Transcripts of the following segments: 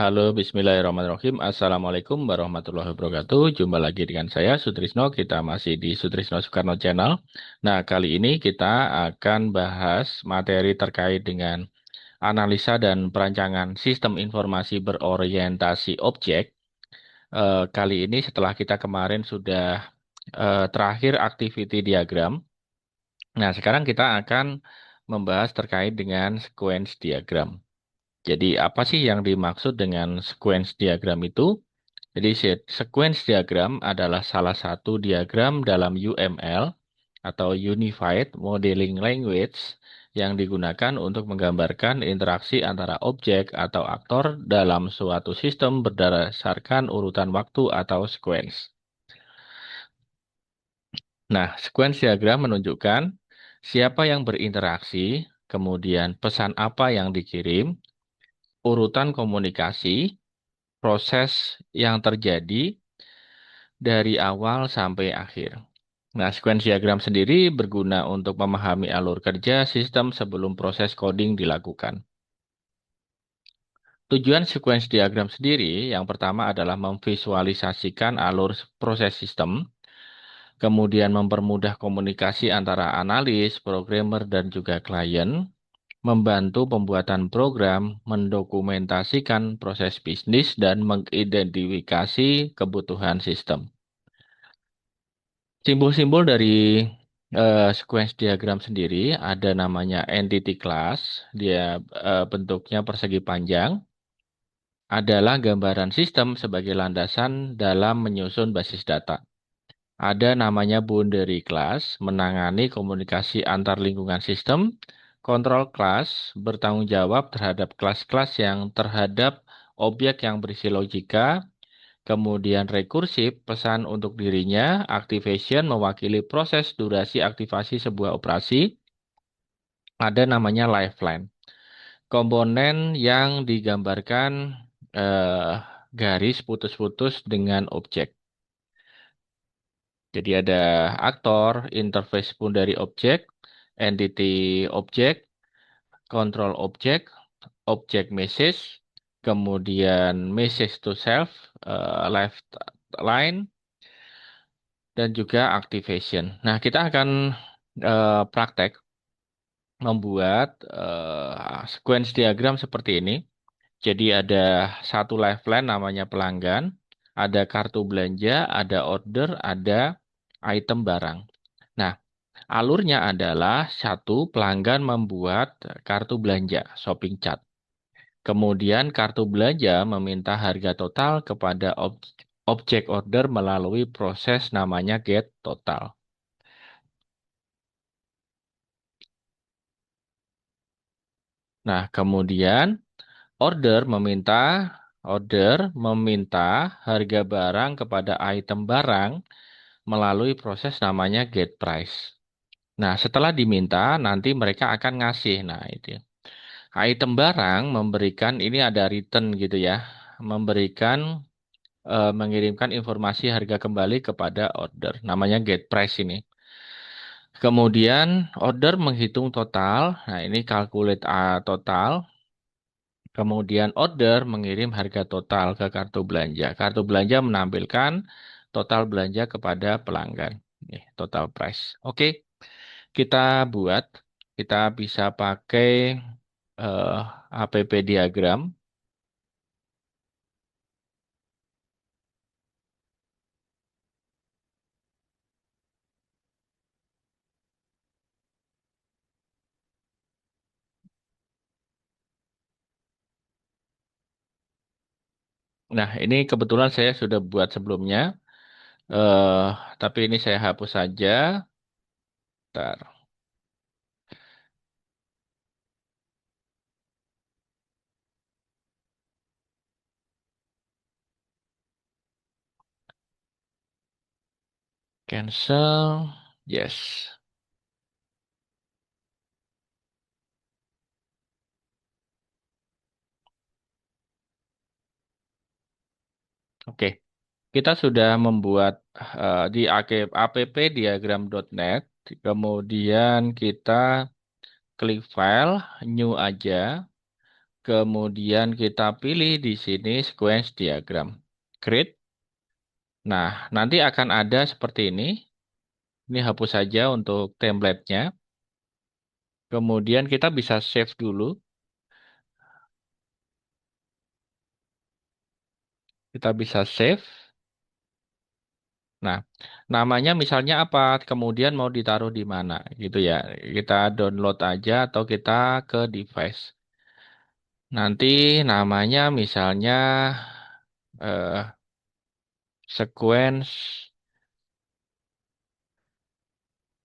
Halo, Bismillahirrahmanirrahim. Assalamualaikum warahmatullahi wabarakatuh. Jumpa lagi dengan saya, Sutrisno. Kita masih di Sutrisno Soekarno Channel. Nah, kali ini kita akan bahas materi terkait dengan analisa dan perancangan sistem informasi berorientasi objek. Kali ini setelah kita kemarin sudah terakhir activity diagram. Nah, sekarang kita akan membahas terkait dengan sequence diagram. Jadi apa sih yang dimaksud dengan sequence diagram itu? Jadi sequence diagram adalah salah satu diagram dalam UML atau Unified Modeling Language yang digunakan untuk menggambarkan interaksi antara objek atau aktor dalam suatu sistem berdasarkan urutan waktu atau sequence. Nah, sequence diagram menunjukkan siapa yang berinteraksi, kemudian pesan apa yang dikirim, urutan komunikasi, proses yang terjadi dari awal sampai akhir. Nah, sequence diagram sendiri berguna untuk memahami alur kerja sistem sebelum proses coding dilakukan. Tujuan sequence diagram sendiri yang pertama adalah memvisualisasikan alur proses sistem, kemudian mempermudah komunikasi antara analis, programmer, dan juga klien, membantu pembuatan program, mendokumentasikan proses bisnis, dan mengidentifikasi kebutuhan sistem. Simbol-simbol dari sequence diagram sendiri ada namanya entity class, dia bentuknya persegi panjang, adalah gambaran sistem sebagai landasan dalam menyusun basis data. Ada namanya boundary class, menangani komunikasi antar lingkungan sistem. Control class bertanggung jawab terhadap kelas-kelas yang terhadap objek yang berisi logika. Kemudian rekursif, pesan untuk dirinya, activation mewakili proses durasi aktivasi sebuah operasi, ada namanya lifeline. Komponen yang digambarkan eh, garis putus-putus dengan objek. Jadi ada aktor, interface pun dari objek, entity objek, control objek, object message, kemudian message to self, lifeline, dan juga activation. Nah, kita akan praktek membuat sequence diagram seperti ini. Jadi ada satu lifeline namanya pelanggan, ada kartu belanja, ada order, ada item barang. Nah, alurnya adalah satu pelanggan membuat kartu belanja, shopping cart. Kemudian kartu belanja meminta harga total kepada objek order melalui proses namanya get total. Nah, kemudian order meminta harga barang kepada item barang melalui proses namanya get price. Nah, setelah diminta nanti mereka akan ngasih. Nah, itu. Item barang memberikan ini ada return gitu ya. Memberikan mengirimkan informasi harga kembali kepada order. Namanya get price ini. Kemudian order menghitung total. Nah, ini calculate total. Kemudian order mengirim harga total ke kartu belanja. Kartu belanja menampilkan total belanja kepada pelanggan. Nih, total price. Oke, kita buat. Kita bisa pakai eh, app diagram. Nah, ini kebetulan saya sudah buat sebelumnya. eh tapi ini saya hapus saja. Bentar. Cancel. Yes. Oke. Kita sudah membuat di appdiagram.net. Kemudian kita klik file, new aja. Kemudian kita pilih di sini sequence diagram. Create. Nah, nanti akan ada seperti ini. Ini hapus saja untuk template-nya. Kemudian kita bisa save dulu. Kita bisa save. Nah, namanya misalnya apa? Kemudian mau ditaruh di mana gitu ya. Kita download aja atau kita ke device. Nanti namanya misalnya eh, sequence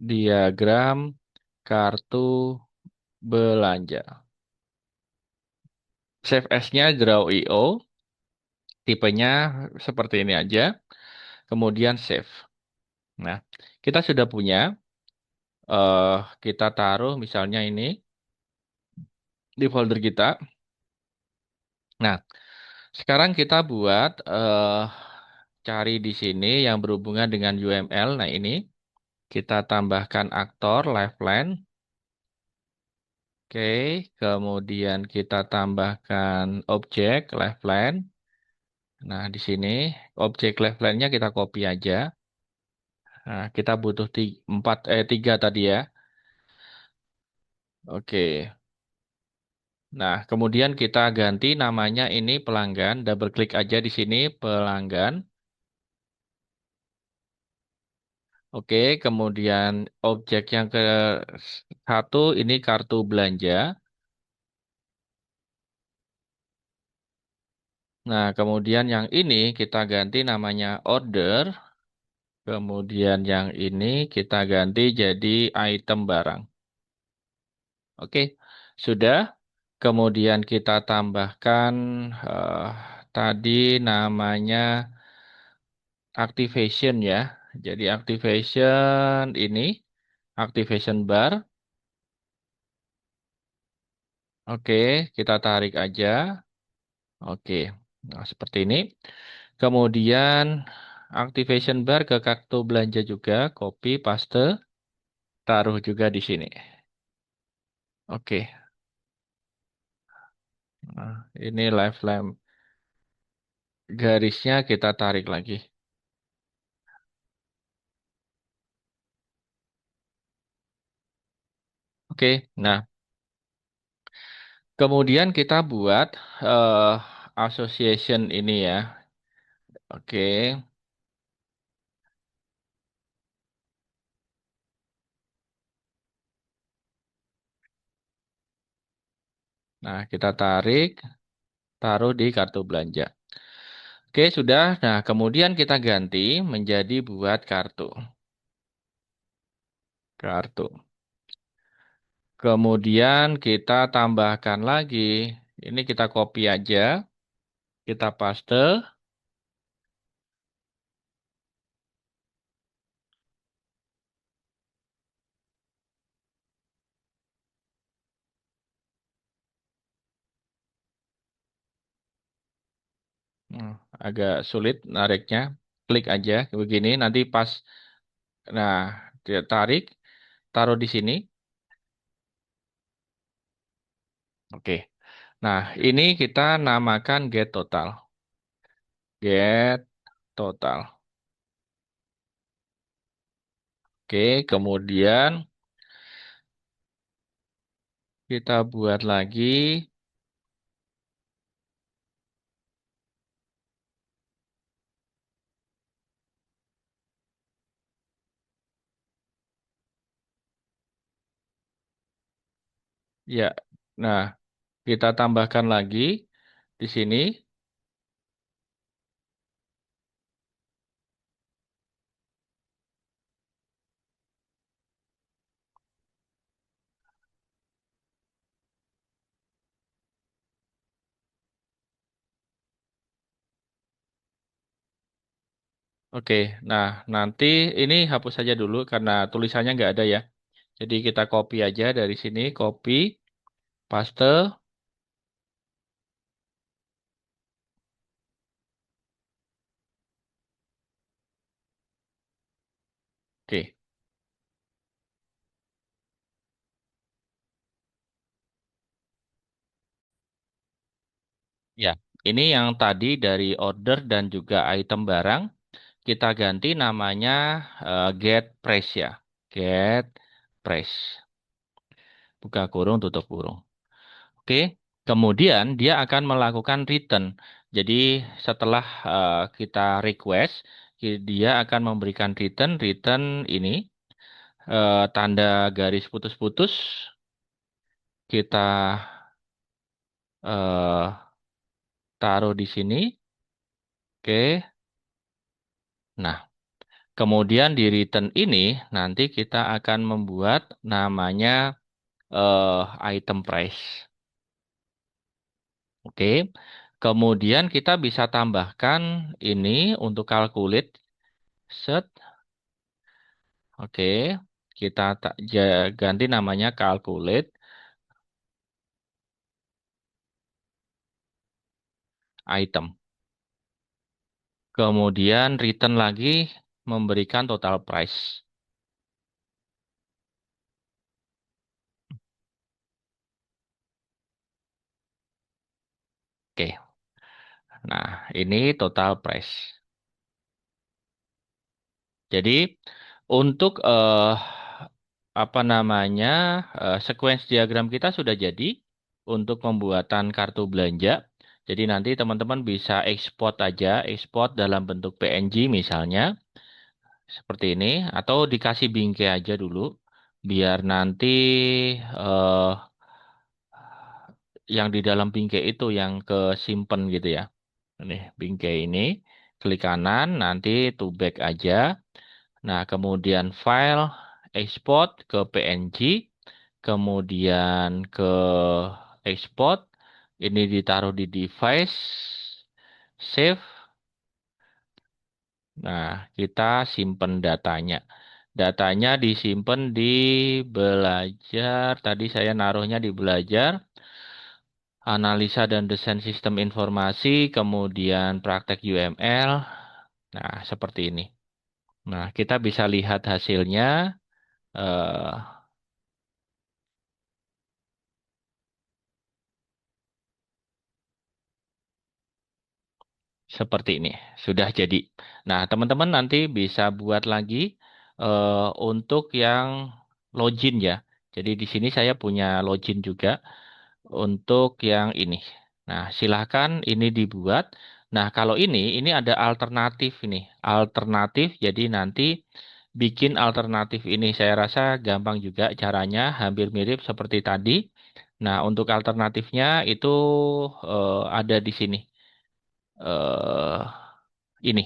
diagram kartu belanja. Save as-nya Draw.io, tipenya seperti ini aja, kemudian save. Nah, kita sudah punya, kita taruh misalnya ini di folder kita. Nah, sekarang kita buat cari di sini yang berhubungan dengan UML. Nah, ini kita tambahkan aktor Lifeline. Oke, kemudian kita tambahkan objek Lifeline. Nah, di sini objek Lifeline-nya kita copy aja. Nah, kita butuh tiga tadi ya. Oke. Nah, kemudian kita ganti namanya ini pelanggan. Double klik aja di sini pelanggan. Oke, kemudian objek yang ke satu ini kartu belanja. Nah, kemudian yang ini kita ganti namanya order. Kemudian yang ini kita ganti jadi item barang. Oke, sudah. Kemudian kita tambahkan eh, tadi namanya activation ya. Jadi activation ini, activation bar. Oke, kita tarik aja. Oke, nah seperti ini. Kemudian activation bar ke kartu belanja juga, copy, paste, taruh juga di sini. Oke, nah, ini live lamp. Garisnya kita tarik lagi. Oke, nah kemudian kita buat eh, association ini ya. Oke, nah kita tarik, taruh di kartu belanja. Oke, sudah. Nah, kemudian kita ganti menjadi buat kartu. Kartu. Kemudian kita tambahkan lagi. Ini kita copy aja. Kita paste. Hmm, agak sulit nariknya. Klik aja begini. Nanti pas, nah, dia tarik, taruh di sini. Oke. Nah, ini kita namakan get total. Get total. Oke, kemudian kita buat lagi. Ya, nah, kita tambahkan lagi di sini. Oke, nah nanti ini hapus saja dulu karena tulisannya nggak ada ya. Jadi kita copy aja dari sini, copy, paste. Oke, Ya, ini yang tadi dari order dan juga item barang kita ganti namanya get price ya. Get price. Buka kurung, tutup kurung. Oke. Kemudian dia akan melakukan return. Jadi setelah kita request, dia akan memberikan return ini tanda garis putus-putus. Kita eh, taruh di sini. Oke. Nah, kemudian di return ini nanti kita akan membuat namanya item price. Oke. Kemudian kita bisa tambahkan ini untuk calculate set. Oke. Kita ganti namanya calculate item. Kemudian return lagi memberikan total price. Oke. Nah, ini total price. Jadi untuk apa namanya sequence diagram kita sudah jadi untuk pembuatan kartu belanja. Jadi nanti teman-teman bisa ekspor aja, ekspor dalam bentuk PNG misalnya seperti ini, atau dikasih bingkai aja dulu, biar nanti eh, yang di dalam bingkai itu yang kesimpan gitu ya. Ini bingkai ini, klik kanan, nanti to back aja. Nah, kemudian file export ke PNG, kemudian ke export, ini ditaruh di device, save. Nah, kita simpen datanya. Datanya disimpan di belajar. Tadi saya naruhnya di belajar, analisa dan desain sistem informasi, kemudian praktek UML. Nah, seperti ini. Nah, kita bisa lihat hasilnya. eh, Seperti ini, sudah jadi. Nah, teman-teman nanti bisa buat lagi untuk yang login ya. Jadi di sini saya punya login juga untuk yang ini. Nah, silahkan ini dibuat. Nah, kalau ini ada alternatif ini. Alternatif, jadi nanti bikin alternatif ini. Saya rasa gampang juga caranya, hampir mirip seperti tadi. Nah, untuk alternatifnya itu ada di sini eh ini.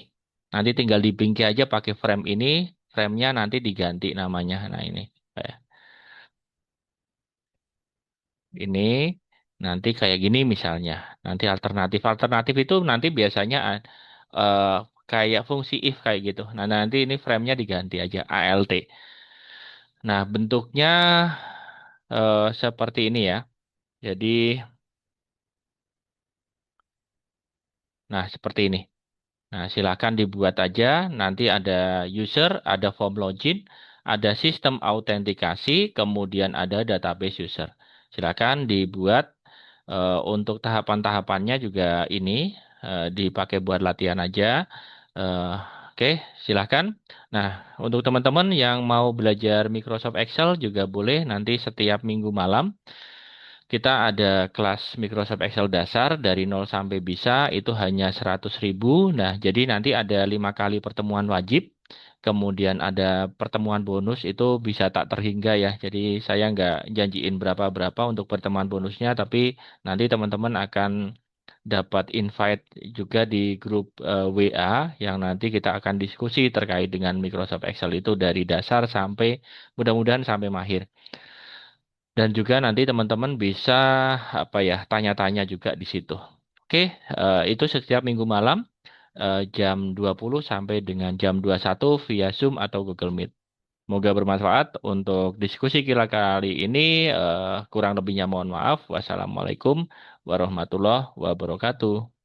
Nanti tinggal dibingkai aja pakai frame ini, frame-nya nanti diganti namanya. Nah, ini. Eh, Ini nanti kayak gini misalnya. Nanti alternatif. Alternatif itu nanti biasanya eh, kayak fungsi if kayak gitu. Nah, nanti ini frame-nya diganti aja ALT. Nah, bentuknya seperti ini ya. Jadi, nah seperti ini. Nah, silakan dibuat aja. Nanti ada user, ada form login, ada sistem autentikasi, kemudian ada database user. Silakan dibuat untuk tahapan-tahapannya juga ini dipakai buat latihan aja. Eh, oke, silakan. Nah, untuk teman-teman yang mau belajar Microsoft Excel juga boleh nanti setiap minggu malam. Kita ada kelas Microsoft Excel dasar dari nol sampai bisa itu hanya 100.000. Nah, jadi nanti ada 5 kali pertemuan wajib. Kemudian ada pertemuan bonus itu bisa tak terhingga ya. Jadi saya nggak janjiin berapa-berapa untuk pertemuan bonusnya, tapi nanti teman-teman akan dapat invite juga di grup WA yang nanti kita akan diskusi terkait dengan Microsoft Excel itu dari dasar sampai mudah-mudahan sampai mahir. Dan juga nanti teman-teman bisa apa ya tanya-tanya juga di situ. Oke, itu setiap minggu malam jam 20 sampai dengan jam 21 via Zoom atau Google Meet. Semoga bermanfaat untuk diskusi kita kali ini. Kurang lebihnya mohon maaf. Wassalamualaikum warahmatullahi wabarakatuh.